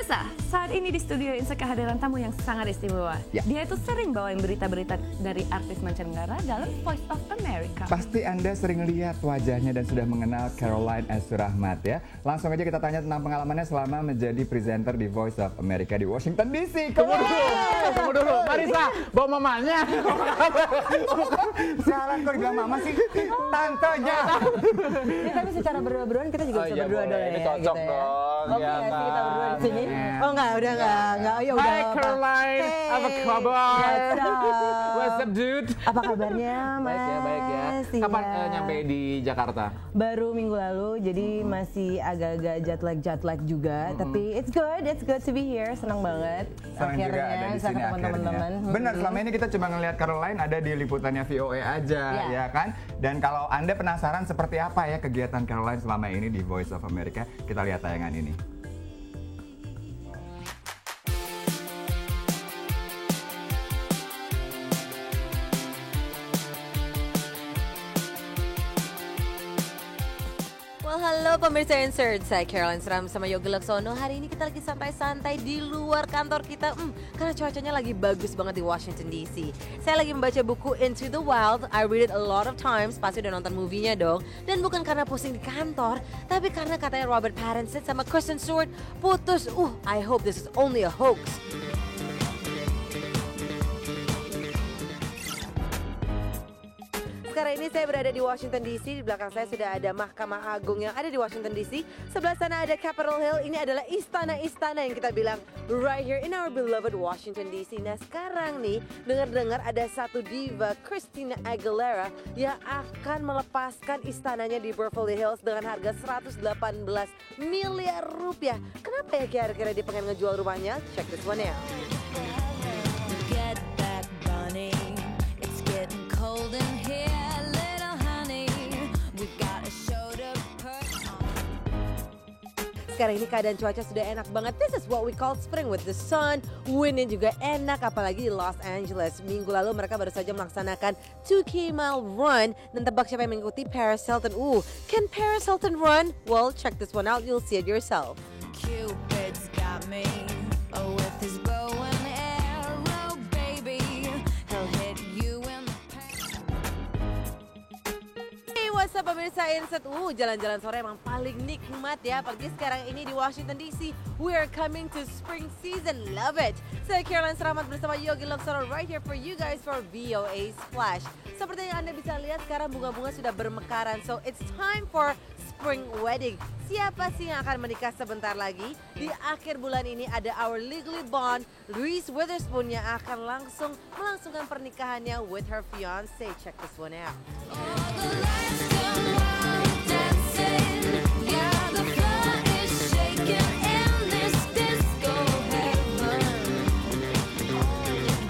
Pemirsa, saat ini di studio Insa kehadiran tamu yang sangat istimewa. Ya. Dia itu sering bawain berita-berita dari artis mancanegara dalam Voice of America. Pasti Anda sering lihat wajahnya dan sudah mengenal Caroline Azurahmat ya. Langsung aja kita tanya tentang pengalamannya selama menjadi presenter di Voice of America di Washington DC. Tunggu dulu, Marisa, bawa mamanya. Salah kok dibilang mama sih, tantenya. Ya, tapi secara berdua-duaan kita juga bisa berdua dong ini ya. cocok gitu ya. dong. Oke, ya sih kita kan? berdua di sini. Yeah. Oh enggak, udah enggak. Ya udah. Hai Caroline, apa kabar? What's up? What's up dude? Apa kabarnya, Mas? Baik ya. Iya. Kapan nyampe di Jakarta? Baru minggu lalu, jadi masih agak-agak jet lag juga. Tapi it's good to be here. Senang banget. Senang juga ada di bisa sini ketemu akhirnya. teman-teman. Benar, selama ini kita cuma ngelihat Caroline ada di liputannya VOA aja, Ya. ya kan? Dan kalau Anda penasaran seperti apa ya kegiatan Caroline selama ini di Voice of America, kita lihat tayangan ini. Well, halo pemirsa Insert, saya Caroline Seram sama Yogi Laksono. Hari ini kita lagi santai-santai di luar kantor kita karena cuacanya lagi bagus banget di Washington DC. Saya lagi membaca buku Into the Wild. I read it a lot of times, pasti udah nonton movie-nya dong. Dan bukan karena pusing di kantor, tapi karena katanya Robert Pattinson sama Kristen Stewart putus. I hope this is only a hoax. Sekarang ini saya berada di Washington DC. Di belakang saya sudah ada Mahkamah Agung yang ada di Washington DC. Sebelah sana ada Capitol Hill. Ini adalah istana-istana yang kita bilang right here in our beloved Washington DC. Nah sekarang nih, dengar-dengar ada satu diva, Christina Aguilera, yang akan melepaskan istananya di Beverly Hills dengan harga 118 miliar rupiah. Kenapa ya kira-kira dia pengen ngejual rumahnya? Check this one out. Get back bunny, it's getting cold in here, little honey, we've got a show to put on. Sekarang ini keadaan cuaca sudah enak banget. This is what we call spring with the sun. Windnya juga enak, apalagi di Los Angeles. Minggu lalu mereka baru saja melaksanakan 2K mile run. Dan tebak siapa yang mengikuti? Paris Hilton. Can Paris Hilton run? Well, check this one out. You'll see it yourself. Cupid's got me with his bow and arrow, baby. He'll hit you in the Hey, what's up pemirsa Inset? Jalan-jalan sore emang paling nikmat ya. Apalagi sekarang ini di Washington DC. We are coming to spring season. Love it. Saya Caroline Seramat bersama Yogi Laksono right here for you guys for VOA Splash. Seperti yang Anda bisa lihat sekarang bunga-bunga sudah bermekaran. So it's time for spring wedding. Siapa sih yang akan menikah sebentar lagi? Di akhir bulan ini ada our legally bond, Reese Witherspoon yang akan melangsungkan pernikahannya with her fiance. Check this one out. the lights come on, dancing. Yeah, the floor is shaking in this disco heaven.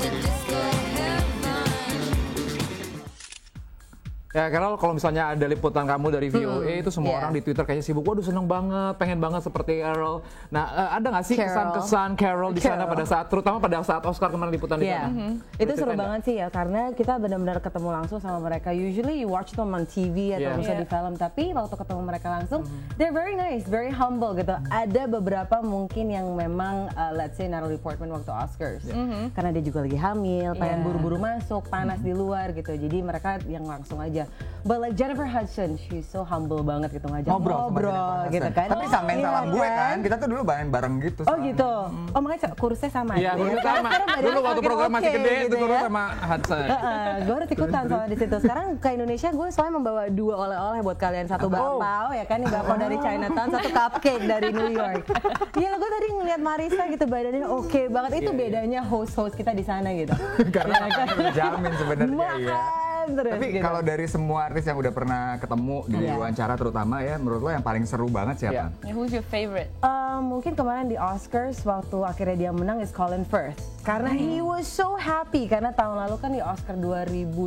The disco heaven. Ya Carol, kalau misalnya ada liputan kamu dari VOA itu semua orang di Twitter kayaknya sibuk. Waduh seneng banget, pengen banget seperti Carol. Nah ada nggak sih kesan-kesan Carol di sana pada saat, terutama pada saat Oscar kemarin liputan di sana? Itu seru banget sih ya, karena kita benar-benar ketemu langsung sama mereka. Usually you watch them on TV atau bisa di film, tapi waktu ketemu mereka langsung, they're very nice, very humble gitu. Ada beberapa mungkin yang memang, let's say Natalie Portman waktu Oscars, karena dia juga lagi hamil, pengen buru-buru masuk, panas di luar gitu. Jadi mereka yang langsung aja. But like Jennifer Hudson, she's so humble banget gitu, ngajak ngobrol gitu kan. Tapi samain Iya salam gue kan, kita tuh dulu bareng gitu. Oh gitu. Oh makanya kurusnya sama. Iya, gitu ya. kurusnya sama. Sekarang badannya Dulu waktu makin program masih oke gede, gitu itu kurus ya. sama Hudson. Gue harus ikutan soalnya di situ. Sekarang ke Indonesia gue soalnya membawa 2 oleh-oleh buat kalian. Satu bakpao ya kan, bakpao dari Chinatown, satu cupcake dari New York. Iya, gue tadi ngeliat Marisa gitu badannya oke banget. Itu bedanya host-host kita di sana gitu. Karena jamin sebenarnya ya. Terus, Tapi gitu. kalau dari semua artis yang udah pernah ketemu di wawancara terutama ya, menurut lo yang paling seru banget siapa? Who's your favorite? Mungkin kemarin di Oscars waktu akhirnya dia menang is Colin Firth. Karena he was so happy karena tahun lalu kan di Oscar 2010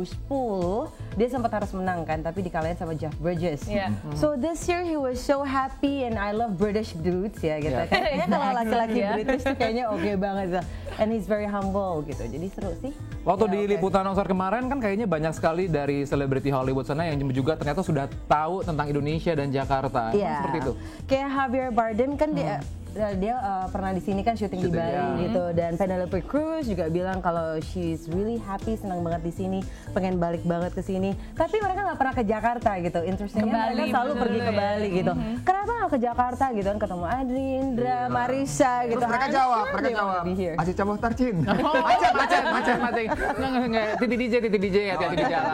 dia sempat harus menang kan, tapi dikalahin sama Jeff Bridges. So this year he was so happy and I love British dudes ya gitu. Kayaknya kalau laki-laki British tuh kayaknya oke banget. And he's very humble gitu. Jadi seru sih. Waktu di liputan Oscar kemarin kan kayaknya banyak sekali dari selebriti Hollywood sana yang juga ternyata sudah tahu tentang Indonesia dan Jakarta. Iya. Seperti itu. Kayak Javier Bardem kan dia dia pernah di sini kan syuting di Bali gitu, dan Penelope Cruz juga bilang kalau she's really happy, senang banget di sini, pengen balik banget ke sini. Tapi mereka nggak pernah ke Jakarta gitu. Interestingnya mereka selalu pergi ke Bali gitu. Kenapa nggak ke Jakarta gitu kan, ketemu Adri, Indra, Marisa gitu. Terus mereka jawab, Asyik caboh tarcin. Macet. Nggak, titik DJ hati-hati di jalan.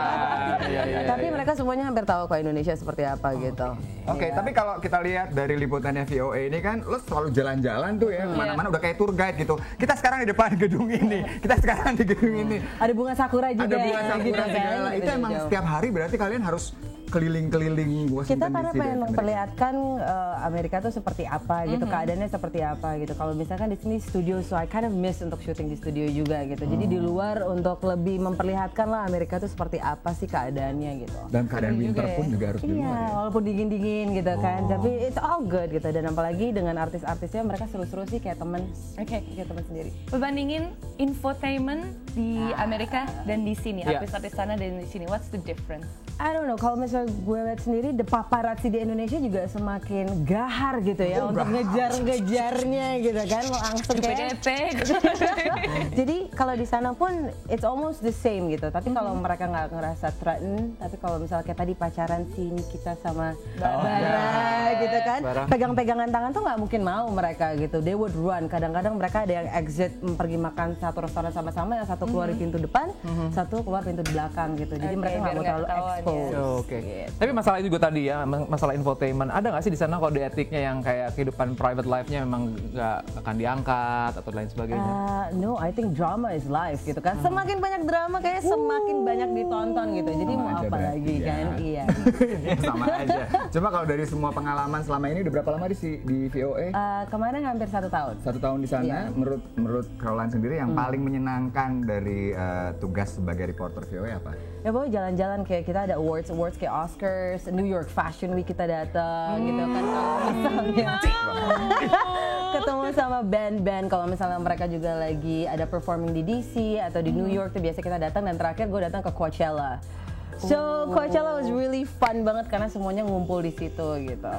Tapi mereka semuanya hampir tahu kok Indonesia seperti apa gitu. Oke, tapi kalau kita lihat dari liputannya VOA ini kan, lo selalu jalan-jalan tuh ya, kemana-mana udah kayak tour guide gitu. Kita sekarang di depan gedung ini, kita sekarang di gedung ini. Ada bunga sakura juga. Ada bunga sakura gitu segala. kan. Itu emang setiap hari berarti kalian harus keliling-keliling Washington Kita karena DC pengen deh, memperlihatkan Amerika tuh seperti apa gitu, keadaannya seperti apa gitu. Kalau misalkan di sini studio, so I kind of miss untuk syuting di studio juga gitu. Jadi di luar untuk lebih memperlihatkan lah Amerika tuh seperti apa sih keadaannya gitu. Dan keadaan winter pun juga harus di Iya, luar ya. walaupun dingin-dingin gitu kan, tapi it's all good gitu. Dan apalagi dengan artis-artisnya, mereka seru-seru sih kayak temen, kayak temen sendiri. Bandingin infotainment di Amerika dan di sini, Iya. artis-artis sana dan di sini, what's the difference? I don't know, kalau misalnya gue lihat sendiri, the paparazzi di Indonesia juga semakin gahar gitu ya untuk ngejar-ngejarnya gitu kan, langsung kayak. gitu. Jadi kalau di sana pun it's almost the same gitu. Tapi kalau mereka nggak ngerasa threatened, tapi kalau misalnya kayak tadi pacaran sini kita sama Bara gitu kan, pegang-pegangan tangan tuh nggak mungkin mau mereka gitu. They would run. Kadang-kadang mereka ada yang exit pergi makan satu restoran sama-sama, yang satu keluar di pintu depan, satu keluar pintu di belakang gitu. Jadi mereka nggak mau terlalu expose. Oke. Tapi masalah juga tadi ya, masalah infotainment. Ada nggak sih di sana kode etiknya yang kayak kehidupan private life-nya memang nggak akan diangkat atau lain sebagainya? No, I think drama is life gitu kan. Semakin banyak drama kayak semakin banyak ditonton gitu. Jadi Sama mau aja apa berarti lagi ya. kan? Iya. Sama aja. Cuma kalau dari semua pengalaman selama ini udah berapa lama di VOA? Kemarin hampir 1 tahun. 1 tahun di sana. Menurut Caroline sendiri yang paling menyenangkan dari tugas sebagai reporter VOA apa? Ya pokoknya jalan-jalan, kayak kita ada awards kayak Oscars, New York Fashion Week kita datang gitu kan, kalau misalnya ketemu sama band-band, kalau misalnya mereka juga lagi ada performing di DC atau di New York tuh biasa kita datang, dan terakhir gue datang ke Coachella. So Coachella was really fun banget karena semuanya ngumpul di situ gitu.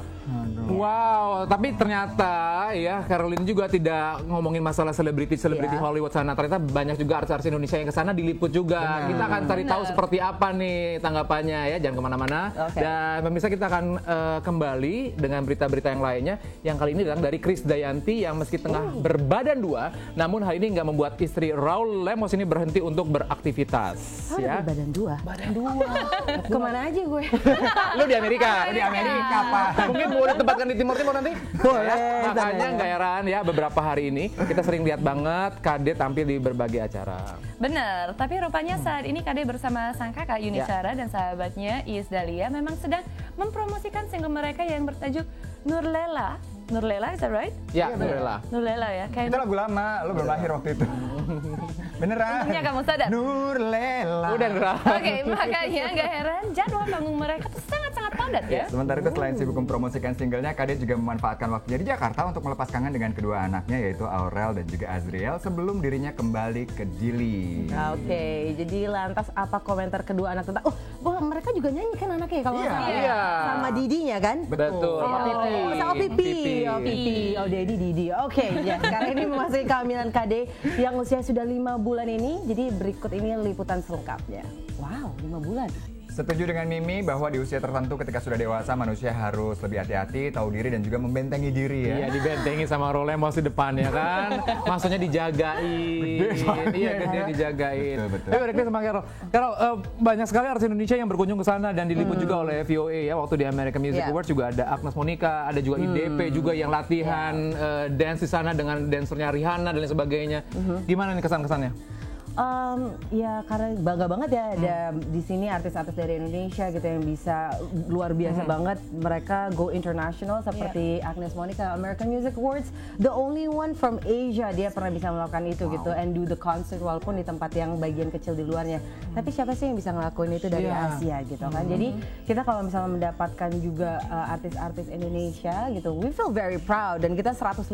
Wow, tapi ternyata ya Caroline juga tidak ngomongin masalah selebriti Hollywood sana. Ternyata banyak juga artis-artis Indonesia yang kesana diliput juga. Kita akan cari tahu seperti apa nih tanggapannya ya. Jangan kemana-mana. Dan pemirsa, kita akan kembali dengan berita-berita yang lainnya. Yang kali ini datang dari Krisdayanti yang meski tengah berbadan 2, namun hal ini nggak membuat istri Raul Lemos ini berhenti untuk beraktivitas. Ya. Badan 2. Badan 2. Kemana aja gue? Lu di Amerika. Di Amerika, Pak. Mungkin mau ditempatkan di Timur Nanti? Boleh. Makanya nggak heran ya, beberapa hari ini kita sering lihat banget Kade tampil di berbagai acara. Bener, tapi rupanya saat ini Kade bersama sang kakak Yuni Shara dan sahabatnya Iis Dahlia memang sedang mempromosikan single mereka yang bertajuk Nurlela. Nurlela, is that right? Ya, Nurlela. Nurlela ya. Itu lagu lama, lo belum lahir waktu itu. Beneran. Untungnya kamu sadar. Nurlela. Udah Nurlela. Oke, makanya nggak heran jadwal panggung mereka tuh sangat-sangat padat ya. Sementara itu selain sibuk mempromosikan singlenya, Kade juga memanfaatkan waktunya di Jakarta untuk melepas kangen dengan kedua anaknya, yaitu Aurel dan juga Azriel, sebelum dirinya kembali ke Dili. Oke, jadi lantas apa komentar kedua anak tentang, mereka juga nyanyi kan anaknya kalau nggak salah. Iya. Sama Didinya kan? Betul. Sama Pipi. Oh, Dedi Didi. Oke, ya. Sekarang ini memasuki kehamilan Kade yang usia sudah 5 bulan ini. Jadi berikut ini liputan selengkapnya. Wow, 5 bulan. Setuju dengan Mimi bahwa di usia tertentu ketika sudah dewasa manusia harus lebih hati-hati, tahu diri dan juga membentengi diri ya. Iya, dibentengi sama Raul Lemos di depan ya kan. Maksudnya dijagain. Iya, gede dijagain. Betul. Tapi balik lagi sama Carol. Carol, banyak sekali artis Indonesia yang berkunjung ke sana dan diliput juga oleh VOA ya. Waktu di American Music Awards juga ada Agnes Monica, ada juga IDP juga yang latihan dance di sana dengan dancernya Rihanna dan lain sebagainya. Gimana nih kesan-kesannya? Ya karena bangga banget ya ada di sini artis-artis dari Indonesia gitu yang bisa luar biasa banget, mereka go international seperti Agnes Monica, American Music Awards, the only one from Asia, dia pernah bisa melakukan itu gitu, and do the concert walaupun di tempat yang bagian kecil di luarnya. Tapi siapa sih yang bisa ngelakuin itu dari Asia gitu kan? Jadi kita kalau misalnya mendapatkan juga artis-artis Indonesia gitu, we feel very proud, dan kita 150%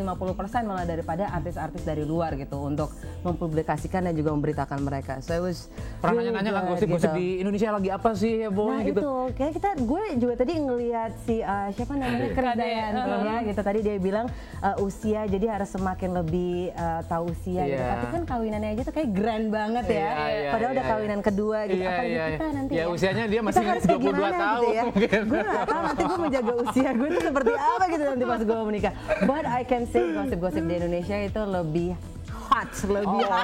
malah daripada artis-artis dari luar gitu untuk mempublikasikan dan juga memberitakan mereka. So it was Pernah really nanya-nanya kan good, gosip-gosip gitu. di Indonesia lagi apa sih hebohnya Nah gitu. itu, kayak gue juga tadi ngelihat si siapa namanya Krisdayan ya gitu. Tadi dia bilang usia, jadi harus semakin lebih tahu usia gitu. Iya. Tapi kan kawinannya aja tuh kayak grand banget ya. Iya, Padahal udah kawinan kedua gitu. Apalagi kita nanti ya usianya dia masih kita harus kayak 22 gimana tahun gitu ya. mungkin. Gue gak tahu nanti gue menjaga usia gue tuh seperti apa gitu nanti pas gue menikah. But I can say gosip-gosip di Indonesia itu lebih hot, lebih gitu ya.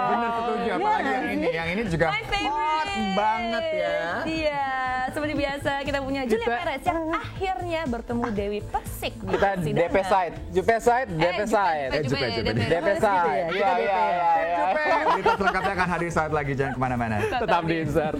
Bener, setuju. Apalagi yang ini juga My favorite. hot banget ya. Iya, seperti biasa kita punya Julia Perez yang akhirnya bertemu Dewi Persik di Kita persidangan. DP side, Jupe side, DP side. Jupe. DP side. Iya, iya, iya. Berita selengkapnya akan hadir saat lagi, jangan kemana-mana. Tetap di insert.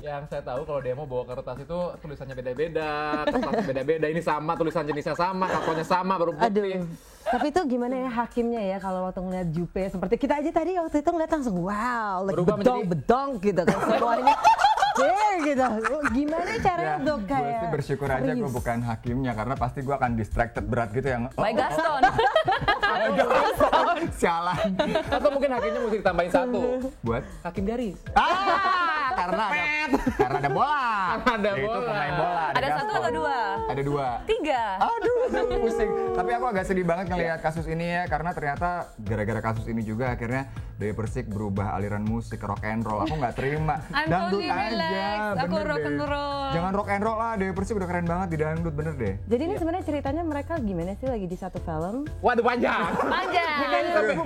Yang saya tahu kalau dia mau bawa kertas itu tulisannya beda-beda, kertasnya beda-beda. Ini sama, tulisan jenisnya sama, kartonnya sama, baru putih. Aduh. Tapi itu gimana ya hakimnya ya kalau waktu ngeliat Jupe seperti kita aja tadi waktu itu ngeliat langsung wow, like Berubah bedong gitu kan semuanya. Gitu. Gimana caranya dok Gue kayak sih bersyukur aja gue serius? bukan hakimnya karena pasti gue akan distracted berat gitu yang My Gaston. sialan Atau mungkin hakimnya mesti ditambahin satu. buat Hakim garis. karena ada bola. Ada Itu bola. pemain bola. Ada satu Gaston. atau dua? Ada dua. Tiga. Aduh, pusing. Tapi aku agak sedih banget ngelihat kasus ini ya, karena ternyata gara-gara kasus ini juga akhirnya Dewi Persik berubah aliran musik ke rock and roll. Aku nggak terima. I'm Dangdut totally aja, relaxed. Aku bener rock deh. and roll. Jangan rock and roll lah, Dewi Persik udah keren banget di dangdut, bener deh. Jadi ini sebenarnya ceritanya mereka gimana sih lagi di satu film? Waduh panjang. Panjang.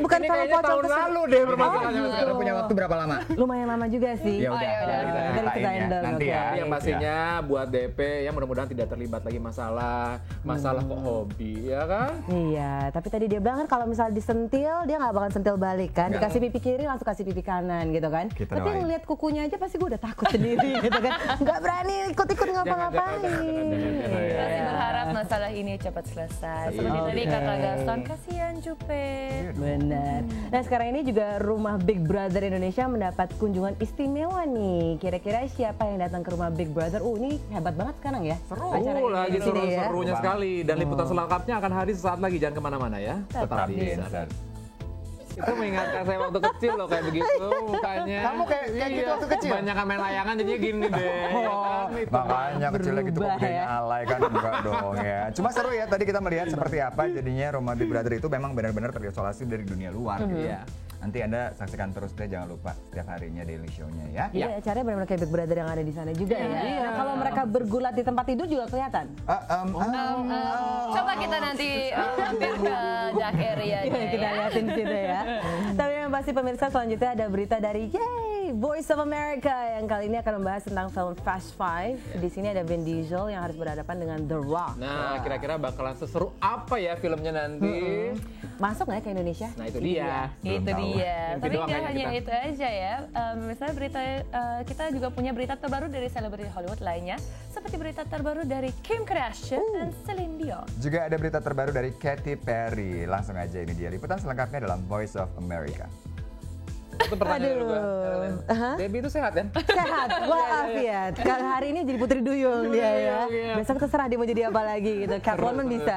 Bukan Ini film kayaknya pocong tahun kesel. lalu deh permasalahannya. Oh, Udah punya waktu berapa lama? Lumayan lama juga sih. Ya udah, ya udah. kita Dari ceritain ceritain ya. dulu, Nanti oke. ya. Yang pastinya buat DP ya mudah-mudahan tidak terlibat lagi masalah kok hobi ya kan. Iya, tapi tadi dia bilang kan kalau misalnya disentil dia nggak bakal sentil balik kan, dikasih pipi kiri langsung kasih pipi kanan gitu kan. Kita Tapi doain. ngeliat kukunya aja pasti gue udah takut sendiri gitu kan, nggak berani ikut-ikut ngapa-ngapain. Masih berharap masalah ini cepat selesai. Seperti tadi kata Gaston, kasihan Jupe. Benar. Nah sekarang ini juga rumah Big Brother Indonesia mendapat kunjungan istimewa nih. Kira-kira siapa yang datang ke rumah Big Brother? Ini hebat banget sekarang ya. Acara ini Lagi di sini ya. seru-serunya sekali dan liputan selengkapnya akan hadir sesaat lagi, jangan kemana-mana ya. Tetap di insert. Insert. Itu mengingatkan saya waktu kecil loh kayak begitu mukanya. Kamu kayak gitu waktu kecil? Banyak main layangan jadinya gini deh. Oh, makanya kecilnya gitu kok Berubah budaya ya. alay kan enggak dong ya. Cuma seru ya tadi kita melihat seperti apa jadinya rumah Big Brother itu memang benar-benar terisolasi dari dunia luar gitu ya. Nanti Anda saksikan terus deh, jangan lupa setiap harinya daily show-nya ya. Jadi acaranya benar-benar kayak Big Brother yang ada di sana juga ya. Nah, kalau mereka bergulat di tempat tidur juga kelihatan. Coba kita nanti mampir ke dark area Kita liatin di situ ya. Tapi yang pasti pemirsa selanjutnya ada berita dari Voice of America yang kali ini akan membahas tentang film Fast Five. Di sini ada Vin Diesel yang harus berhadapan dengan The Rock. Nah, kira-kira bakalan seseru apa ya filmnya nanti? Masuk nggak ya ke Indonesia? Nah, itu dia. Itu tahu. dia. Mimpi Tapi doang nggak kayaknya hanya kita. itu aja ya. Misalnya berita kita juga punya berita terbaru dari selebriti Hollywood lainnya, seperti berita terbaru dari Kim Kardashian dan Celine Dion. Juga ada berita terbaru dari Katy Perry. Langsung aja ini dia liputan selengkapnya dalam Voice of America. Itu pertanyaan juga. Aha. Debbie itu sehat kan? Sehat, walafiat. Kalau hari ini jadi Putri Duyung dia ya. Besok terserah dia mau jadi apa lagi gitu. Catwoman bisa.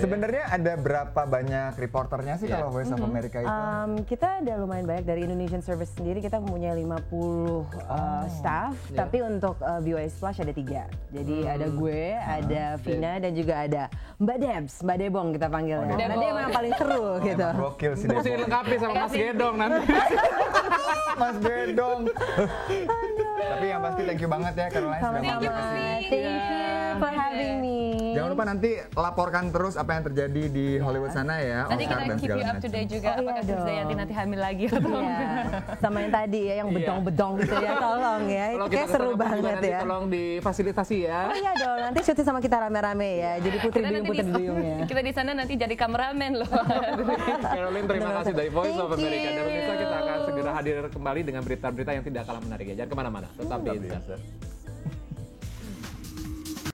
Sebenarnya ada berapa banyak reporternya sih kalau Voice of America itu? Kita ada lumayan banyak dari Indonesian Service sendiri, kita mempunyai 50 staff, tapi untuk VOA Splash ada 3. Jadi ada gue, ada Vina, dan juga ada Mbak Debs, Mbak Debong kita panggilnya. Debong. Nah, dia memang paling seru gitu. Emang gokil sih Mesti dia. dilengkapi sama Mas Gedong nanti. Mas Gedong. Tapi yang pasti thank you banget ya Caroline sudah Sama-sama. mau. Thank you for having me. Jangan lupa nanti laporkan terus apa yang terjadi di Hollywood sana ya, Nanti Oscar kita dan keep segala you up to macam. date juga Oh, iya apakah dong. Krisdayanti nanti hamil lagi atau Iya, sama yang tadi ya, yang bedong-bedong gitu ya, tolong ya. Itu kayak kesana seru juga banget nanti ya. Tolong difasilitasi ya. Oh iya dong, nanti syuting sama kita rame-rame ya. Jadi Putri Duyung ya. Kita di sana nanti jadi kameramen loh. Caroline, terima kasih dari Voice of America. Dan pemirsa kita akan segera hadir kembali dengan berita-berita yang tidak kalah menarik ya. Jangan kemana-mana, tetap di Insert.